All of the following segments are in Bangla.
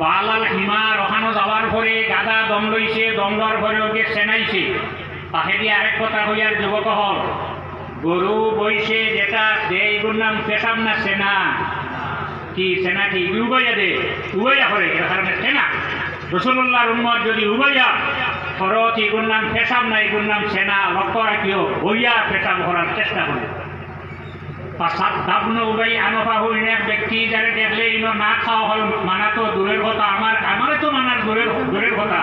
বালাল হিমার ওখানো যাওয়ার পরে গাদা দম লইছে, দম লওয়ার পরে ওকে সেনাইছে। তাহে দিয়ে আরেক কথা হইয়ার যুবক হল গরু বইছে যেটা দে এগুর নাম পেশাব না সেনা, কি সেনা কি উবাইয়া দে, উবাইয়া করে এর কারণে সেনা। রসুল্লাহর উম্মত যদি উবাইয়া ফরত এগুর নাম পেশাব না, এগুর নাম সেনা। লক্ষ্য রাখিও বইয়া পেশাব করার চেষ্টা করে। ব্যক্তি যারা দেখলে না খাওয়া হল মানা তো দূরের কথা, আমার তো মানার দূরের কথা।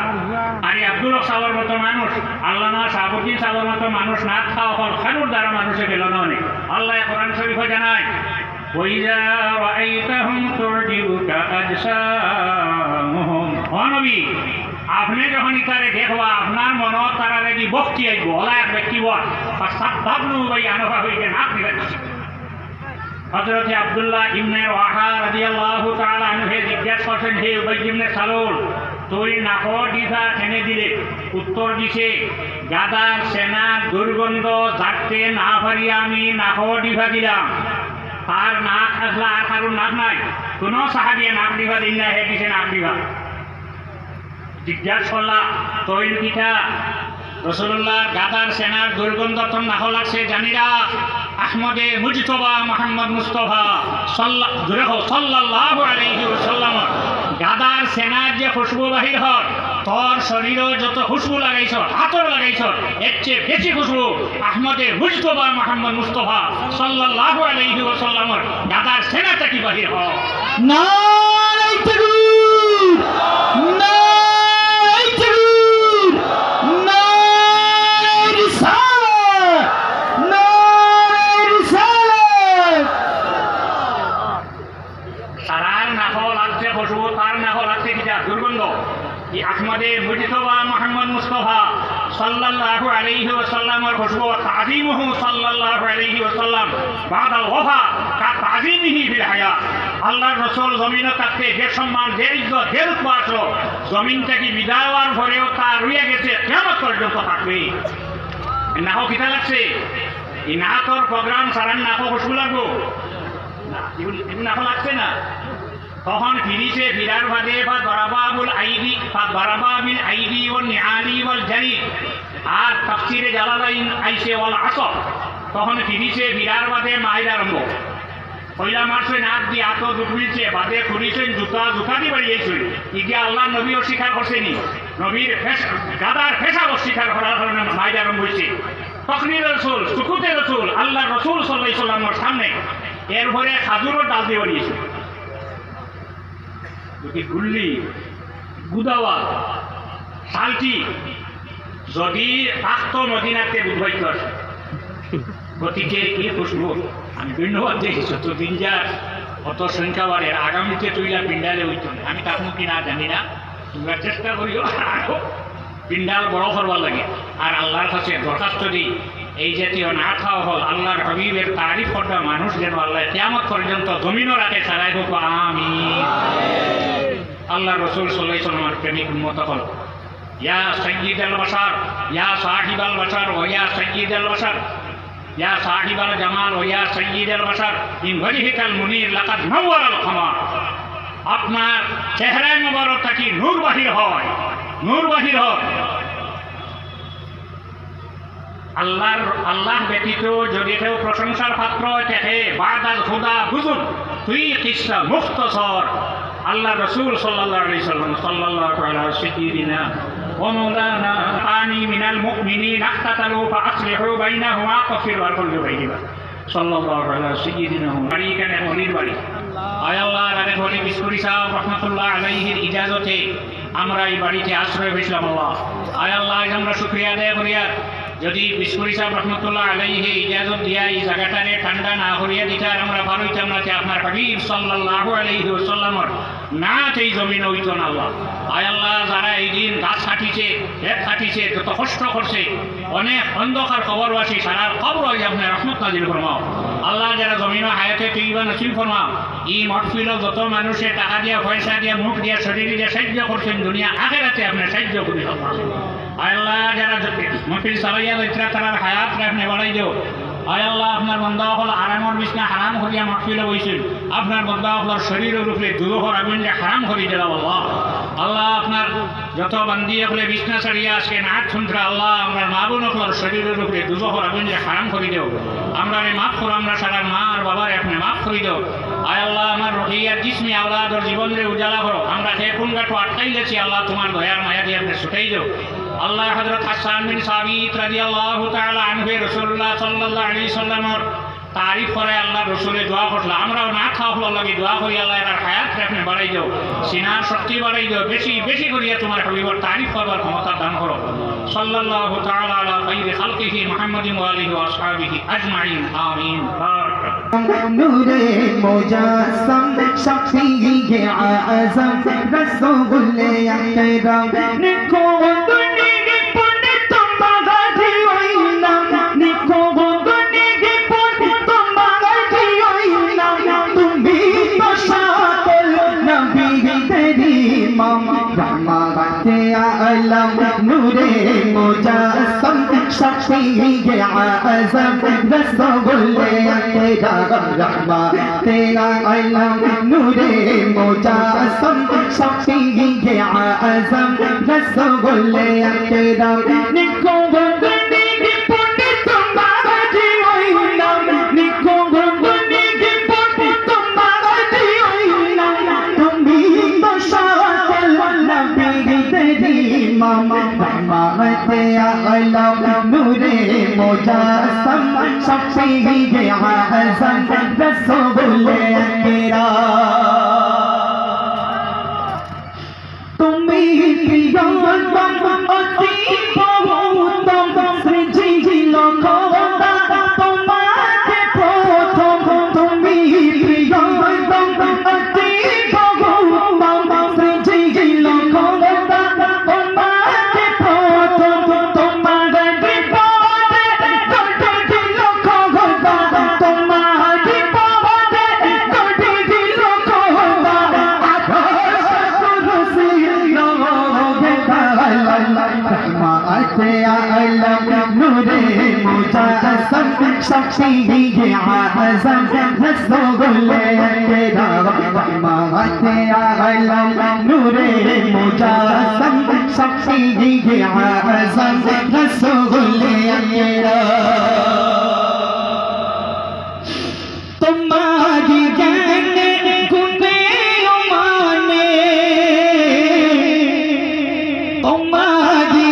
আর আব্দুল সাহর মতো মানুষ, আল্লামা শাহাবুদ্দিন সাহর মতো মানুষ না খাওয়া হল খানুর দ্বারা মানুষের গেল না অনেক। আল্লাহ কোরআন শরীফে জানায় আপনি যখন ইতারে দেখবা আপনার মন তারা লাগি বক্তি আইব ওলা এক ব্যক্তি আনফা হইতে না হযরত আব্দুল্লাহ ইবনে ওয়াহা রাদিয়াল্লাহু তাআলা আনহু জিজ্ঞাসা করছেন, হে উবাই ইবনে সালুল, তুই নাকর দিশা টেনে দিলে, উত্তর দিছে গাদার সেনার দুর্গন্ধ জাগতে না পারি আমি নাকর দিশা দিলাম। তার নাক আসলা আর কারোর নাক নাই, কোনো সাহাবিয়ে নাক দিবা দিন না, হে দিছে নাক দিবা। জিজ্ঞাসা করলা তৈল পিঠা রসুল্লাহ গাদার সেনার দুর্গন্ধ তো নাহ লাগছে জানিরা আহমদে মুজতবা মোহাম্মদ মুস্তফা সাল্লাল্লাহু আলাইহি ওয়াসাল্লাম গাদার সেনার যে খুশবু বাহির হয়, তোর শরীরে যত খুশবু লাগাইছ, আতর লাগাইছ, এর চেয়ে বেশি খুশবু আহমদে মুজতবা মোহাম্মদ মুস্তফা সাল্লাল্লাহু আলাইহি ওয়াসাল্লাম গাদার সেনাটা কি বাহির হয়। নারায়ে তাকবীর, নারায়ে তাকবীর, নারায়ে রিসালাত, নারায়ে রিসালাত। তার নাহ লাগছে খুশবু, তার নাহ লাগছে কিটা দুর্গন্ধ। আহমদে মুজতবা মোহাম্মদ মুস্তফা সাল্লাল্লাহু আলাইহি ওয়াসাল্লামের খুশবু তাযীমুহু সাল্লাল্লাহু আলাইহি ওয়াসাল্লাম বাদাল ওয়াফা কা তাযীমিহি ফিল হায়াত। আল্লাহর রাসূল জমিনে থাকতে যে সম্মান, যে ইজ্জত, যে রুতবা আসলো, জমিন থেকে বিদায় হওয়ার পরেও তা রয়ে গেছে, কিয়ামত পর্যন্ত থাকবে। নাহ কিটা লাগছে, এই নাহর প্রোগ্রাম সারান নাহ খুশবু লাগবো না, এগুলো নাহ লাগছে না। তখন ফিরিছে ফিরার বাদে বা দরাবাবুল আইদি ও নিআলি ওয়াল জারি আর তাফসিরে জালালাইন আইছে ওয়াল আসর। তখন ফিরিছে ফিরার বাদে মাইল আরম্ভ পয়লা মাসে নাক দিয়ে আত দুখলিছে বাদে খুলিছেন জুতা দিয়ে বাড়িয়েছেন। ইগে আল্লাহ নবী অস্বীকার করছেনি, নবীর গাদার ফেসাব অস্বীকার করার কারণে মাইল আরম্ভ হয়েছে। তখনই রসুল সুকুতে রসুল আল্লাহ রসুল সাল্লাল্লাহু আলাইহি ওয়াসাল্লামের সামনে এরপরে খাজুরের ডাল দিয়ে বাড়িয়েছে। গুল্লি গুদাওয়া শালটি যদি থাকতো মদিনাতে বুঝবাইত আছে। গতিকে কি খুশবু আমি ধন্যবাদ দিই, যতদিন যা অত সংখ্যা বাড়ে আগামীতে তুইলা পিন্ডালে হইত না। আমি তাকমু কি না জানি না, তোমরা চেষ্টা করিও আরো পিন্ডাল বড় করবার লাগে। আর আল্লাহর কাছে দরখাস্ত দিই, এই জাতীয় না খাওয়া হল আল্লাহর হাবিবের তারিফ করা মানুষ যেন আল্লাহ কিয়ামত পর্যন্ত জমিনও রাখে সারাই হোক আমিন। আল্লাহ রসুল সাল্লাল্লাহু আলাইহি ওয়াসাল্লামের প্রেমিক উম্মত হল ইয়া সাইয়্যিদাল বাশার, ইয়া সাহিবাল বাশার ওয়া ইয়া সাইয়্যিদাল বাশার, ইয়া সাহিবাল জামাল ওয়া ইয়া সাইয়্যিদাল বাশার ইন ওয়াজহিকাল মুনির লাকাদ নাওয়ারাল কামার। আপনার চেহারায় মোবারক থাকি নূর বাহির হয়, নূর বাহির হয়। আল্লাহ ব্যতীত যদি কেউ প্রশংসার পাত্র থাকে বাদাল খুদা বুজুন তুই কিসা মুখতসর। আল্লাহ রসুল সাল্লাল্লাহু আলাইহি সাল্লাল্লাহু আলা সাইয়্যিদিনা ওয়া মাওলানা আনি মিনাল মুমিনিনা ইখতাতালু ফাআসলিহু বাইনাহুমা কাফির ওয়া কুল্লু বাইহিমা সাল্লাল্লাহু আলা সাইয়্যিদিনা বাড়ি কানে হলির বাড়ি। আয় আল্লাহ রাগে হলি বিসকুরি সাহেব রহমাতুল্লাহ আলাইহির ইজাজতে আমরা এই বাড়িতে আশ্রয় পেয়েছিলাম। আল্লাহ আয় আল্লাহ আমরা শুকরিয়া আদায় করি। যদি বিসকুরি সাহেব রহমতুল্লাহ আলাইহি ইজাজত দিয়া এই জায়গাটারে ঠান্ডা না করিয়া দিতার আমরা পারইতাম না যে আপনার হাবিব সাল্লাল্লাহু আলাইহি ওয়াসাল্লামের না এই জমিন হইত না। আল্লাহ আয় আল্লাহ যারা এই দিন গাছ কাটিছে, খেত কাটিছে, যত কষ্ট করছে, অনেক অন্ধকার খবর আসি সারা খবর হয়ে আপনার রহমত নাজিল ফরমাও। আল্লাহ যারা জমিন হায়াতে তুইবা নসিব ফরমাও। এই মহফিল যত মানুষে টাকা দিয়া পয়সা দিয়া মুখ দিয়া শরীর দিয়া সাহায্য করছেন, দুনিয়া আখেরাতে আপনার সাহায্য করি। আল্লাহ যারা মহফিল চালাইয়া লইত্রা তারার হায়াত আপনি বাড়াই দেও। আয় আল্লাহ আপনার বন্ধা হল আরামর বিছনা হারাম করিয়া মহফিলে বইছেন। আপনার বন্ধা আপনার শরীরের উপরে দুদহর আগুনকে হারাম করে দিলাম আল্লাহ। আল্লাহ আপনার যত বান্দি হলে বিছনা ছাড়িয়ে আজকে নাচ শুনতে আল্লাহ আমার মা বোন আপনার শরীরের উপরে দুদহর আগুনকে হারাম করে দেও। আমরা মাফ করো, আমরা সারা মা আর বাবার আপনি মাফ করে দেও। আয় আল্লাহ আমার রহিয়ার জিসমি আওলাদর জীবনের উজালা করো। আমরা হে কোন গাটো আটকাই গেছি আল্লাহ তোমার দয়ার মায়া দিয়ে আপনি ছুটাই দেও। আল্লাহ হযরত হাসান বিন সাবিত রাদিয়াল্লাহু তাআলা আনহু রাসূলুল্লাহ সাল্লাল্লাহু আলাইহি সাল্লামের तारीफ करे अल्लाह रसूले दुआ करला আমরাও না খাওয়া লাগি দোয়া করি আল্লাহ এর হায়াত আপনি বাড়াই দাও, সিনার শক্তি বাড়াই দাও, বেশি বেশি করিয়া তোমার হাবিবের তারিফ করবার ক্ষমতা দান করো। সাল্লাল্লাহু তাআলা আলা খাইরি খালকিহি মুহাম্মাদিন ওয়া আলিহি ওয়া আসহাবিহি আজমাইন আমিন। নূরে মুজাসসাম শফিয়ে আযম রাসূল আকরাম নিকো দুনিয়া পড়ে তোমা গাজি হইলাম নিকো रहमते आलम नूरे मुजस्सम शफीए आज़म रसूल अकरम रहमते आलम नूरे मुजस्सम शफीए आज़म रसूल अकरम निको रहमते आलम नूरे मुजस्सम शफीए आज़म रसूल अकरम तुमी प्रिय अति बहुतम सृजिलो খোদা তোমাকে প্রথম তুমি প্রিয় অতি বহুতম সৃজিলো খোদা नूरे मुजस्सम शफीए आज़म रसूल अकरम रहमते आलम नूरे मुजस्सम शफीए आज़म रसूल अकरम तुम्हारी जाने गुने माने तुम्हारी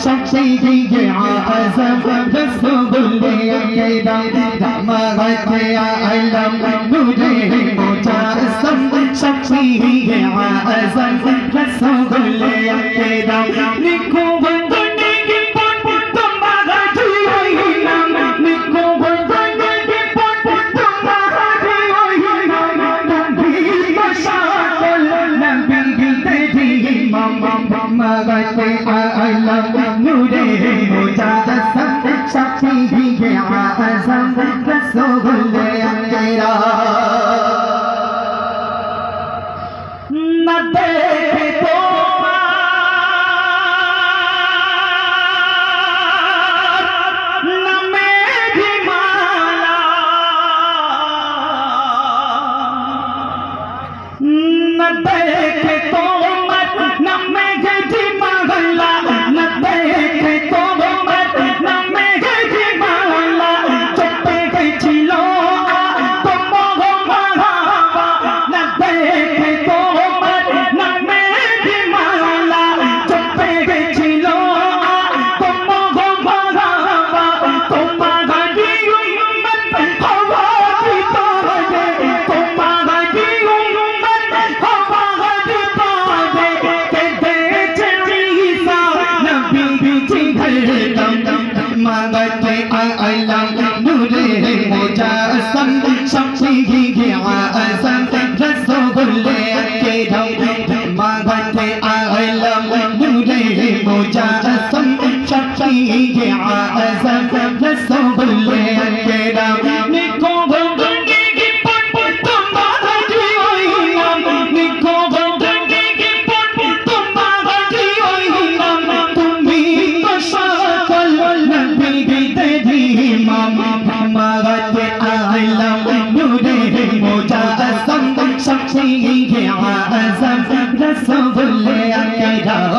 शफीए आज़म रसूल अकरम रहमते आलम नूरे मुजस्सम शफीए आज़म रसूल अकरम निको बंदगी पट तुम्हारा जीवनम निको बंदगी पट तुम्हारा जीवनम नबी मशाल नबी तेरी रहमते आलम नूरे मुजस्सम शफीए आज़म रसूल अकरम न देखे तो न मेरी माला न देखे तो न मेरी माला न देखे तो न मेरी माला चुपे गई छिलो तो मोह मुजस्सम शफीए आज़म रसूल अकरम मगत आलम नूरे मुजस्सम शफीए आज़म रसूल अकरम निको बंदे की पट तुम्हारा जीवन निको बंदे की पट तुम्हारा जीवन तुम्ही तो सकल नबी तेरी मगत आलम नूरे मुजस्सम शफीए आज़म रसूल अकरम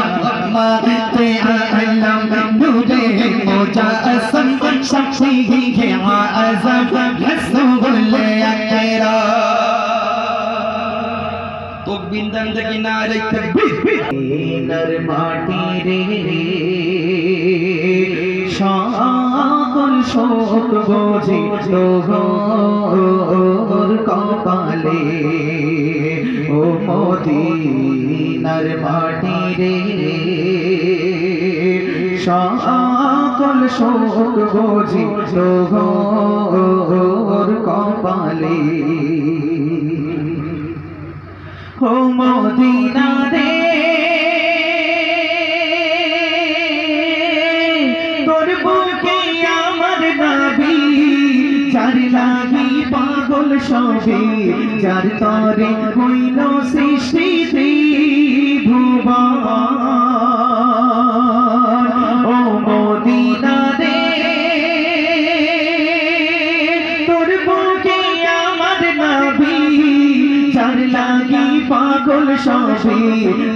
मगत आलम नूरे मुजस्सम शफीए आज़म रसूल अकरम। तो बिंदन के नारे तकबीर नर माटी रे সকল শোক বোঝি তোর কপালে ও মদিনার মাটি রে সকল শোক বোঝি তোর কপালে ও মদিনা রে তোর বুকে আমার নবী যার লাগি পাগল সবে যার তরে হইল সৃষ্টি ত্রিভুবন ও মদিনা রে তোর বুকে আমার নবী যার লাগি পাগল সবে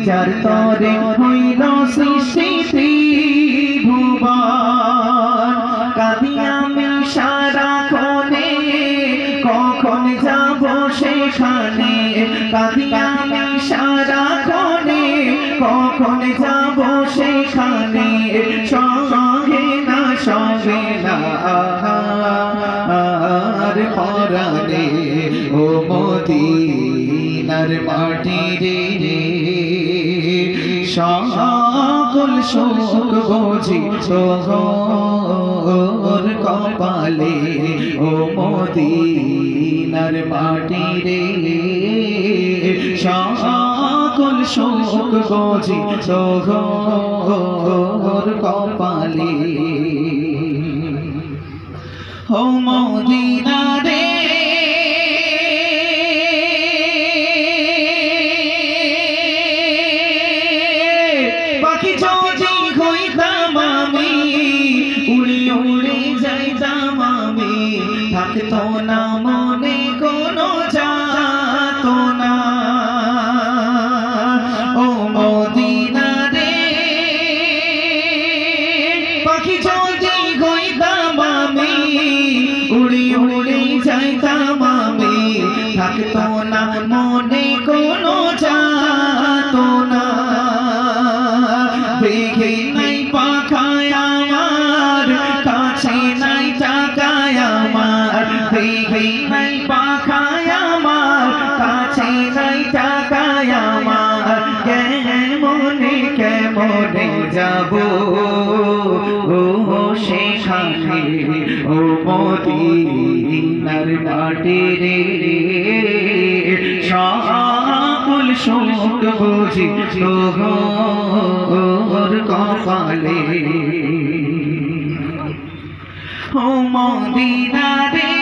যার তরে হইল সৃষ্টি ত্রিভুবন কাঁদি আমি সারাক্ষণে কখন যাব সেখানে কাঁদি আমি সারাক্ষণে কখন যাব সেখানে সঙ্গে না আর পরাণে ও মদিনার মাটি রে সকল শোক বোঝি তোর কপালে ও মদিনার মাটি রে সকল শোক বোঝি তোর কপালে ও মদিনা রে পাখি যদি হইতাম আমি উড়ি উড়ি যাইতাম আমি থাকতো না মনে কোনো যাতনা ও মদিনা রে পাখি যদি হইতাম আমি উড়ি উড়ি যাইতাম আমি থাকতো না মনে কোনো যাতনা দেখে নাই পাখায় আমার কাছে নাই টাকায় আমার দেখে নাই পাখায় আমার কাছে নাই টাকায় আমার কেমনে যাব ও সেখানে ও মদিনার মাটি রে সকল শোক বুঝি তোর কপালে ও মদিনা রে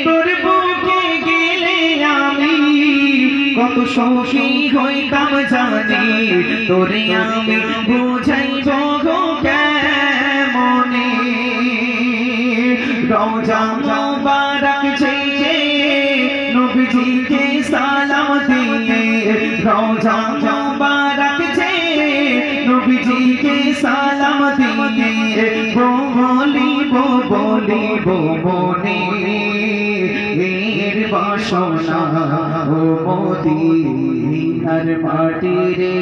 তোর বুকে গেলে আমি কত সুখী হইতাম জানি তোরে আমি বুঝাইব কেমনে রওজা মুবারক যে নবীজিকে সালাম দিয়ে রওজা মুবারক যে নবীজিকে সালাম দিয়ে বলিব মনে এর বাসনা ও মদিনার মাটি রে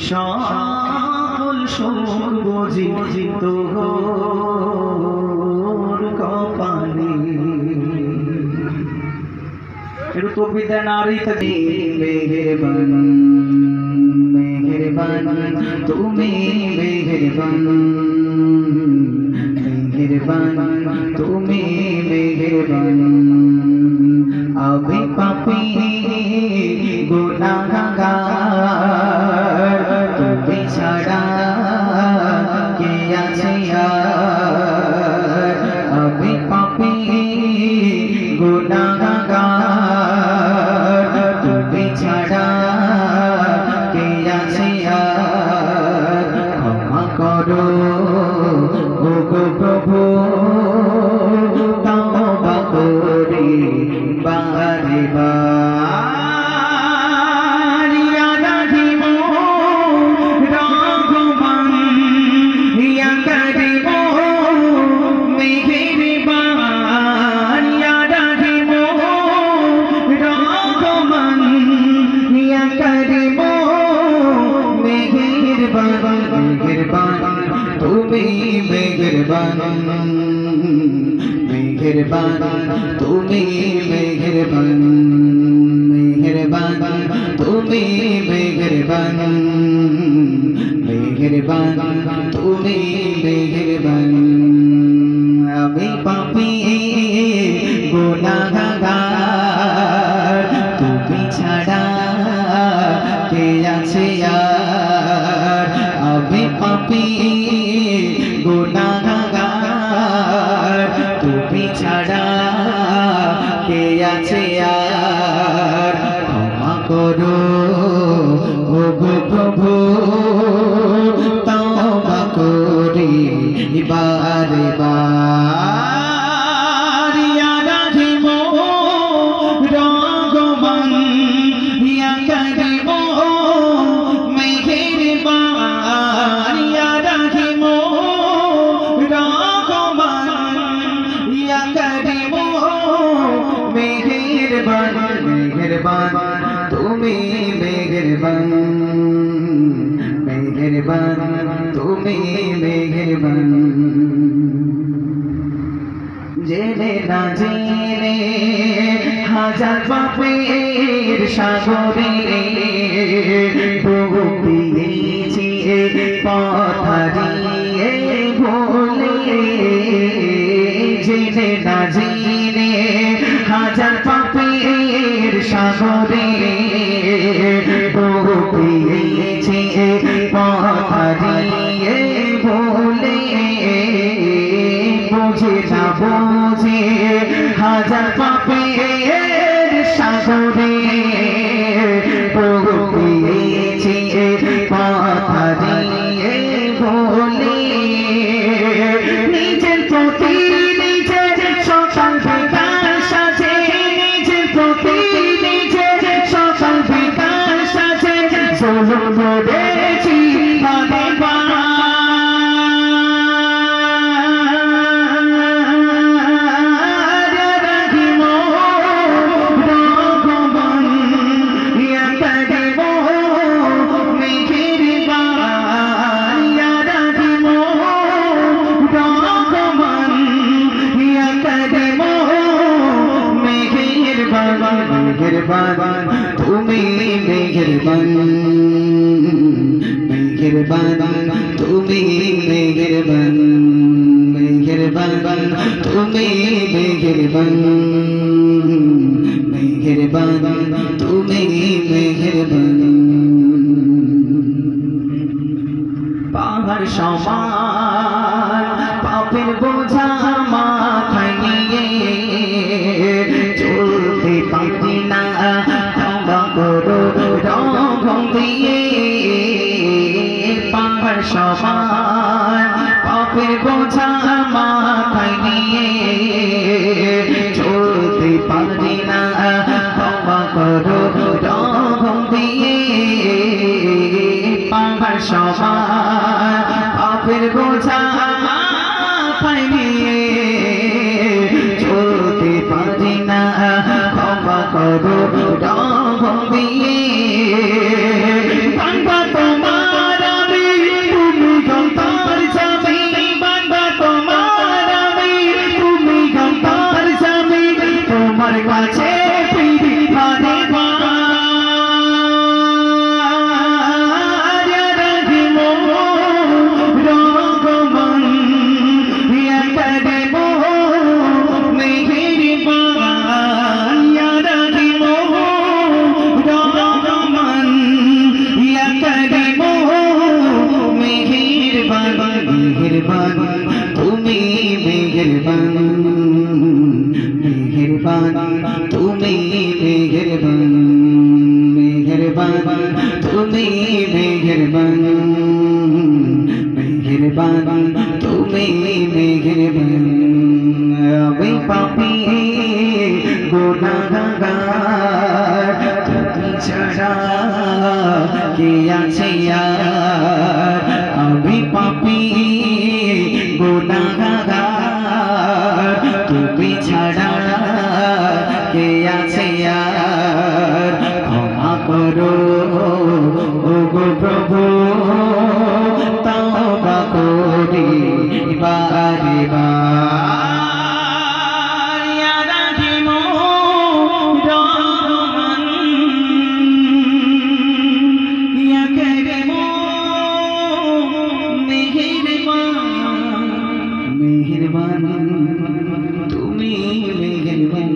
সকল শোক বুঝি তোর কপালে একটু তকবীর দেন আর ইত্যাদি মেহেরবান তুমি মেহেরবান মেহেরবান তুমি মেহেরবান আমি পাপী গুনাহগার তুমি ছাড়া কে আছে আর আমি পাপী গুনাহগার তুমি ছাড়া কে আছে আর ক্ষমা করো ও গো প্রভু তওবা করি বারে বার ইয়া রাহিম রহমান ইয়া করিম মেহেরবান ইয়া রাহিম রহমান ইয়া করিম মেহেরবান মেহেরবান তুমি মেহেরবান মেহেরবান তুমি মেহেরবান মেহেরবান তুমি মেহেরবান মেহেরবান তুমি মেহেরবান আমি পাপী গুনাহগার তুমি ছাড়া কে আছে আর আমি পাপী গুনাহগার তুমি ছাড়া কে আছে আর ক্ষমা করো ও গো প্রভু তওবা করি বারে বার ইয়া রাহিম রহমান ইয়া করিম মেহেরবান ইয়া রাহিম রহমান ইয়া করিম মেহেরবান মেহেরবান তুমি মেহেরবান মেহেরবান তুমি মেহেরবান জেনে না জেনে হাজার পাপের সাগরে ডুব দিয়েছি পথ হারিয়ে ভুলে জেনে না জেনে হাজার পাপের সাগরে ডুব দিয়েছি পথ হারিয়ে ভুলে বুঝে না বুঝে হাজার পাপের সাগরে ডুব দিয়েছি পথ হারিয়ে ভুলে নিজের প্রতি নিজের সকাল বিকাল সাজে নিজের প্রতি নিজের সকাল বিকাল সাজে জুলুম করেছি বারে মেহেরবান তুমি মেহেরবান মেহেরবান তুমি মেহেরবান মেহেরবান তুমি মেহেরবান মেহেরবান তুমি মেহেরবান পাহাড় সমান পাপের বোঝা মাথায় নিয়ে চলতে পারি না ক্ষমা করো রঙ দিয়ে পাহাড় সমান পাপের বোঝা মাথায় নিয়ে চলতে পারি না ক্ষমা করো রঙ দিয়ে পাহাড় সমান পাপের বোঝা মাথায় নিয়ে চলতে পারি না ক্ষমা করো রঙ দিয়ে বান্দা তোমার আমি তুমি গন্তর যাবে বান্দা তোমার আমি তুমি গন্তর যাবে তোমার কাছে ফিরি বারে বার মেহেরবান তুমি মেহেরবান মেহেরবান তুমি মেহেরবান মেহেরবান তুমি মেহেরবান মেহেরবান তুমি মেহেরবান আমি পাপী গুনাহগার তুমি ছাড়া কে আছে আর আমি পাপী গুনাহগার তুমি ছাড়া কে আছে আর ক্ষমা করো ও গো প্রভু তওবা করি বারে বার ইয়া রাহিমু রহমান ইয়া কারিমু মেহেরবান তুমি মেহেরবান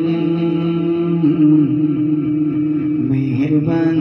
মেহেরবান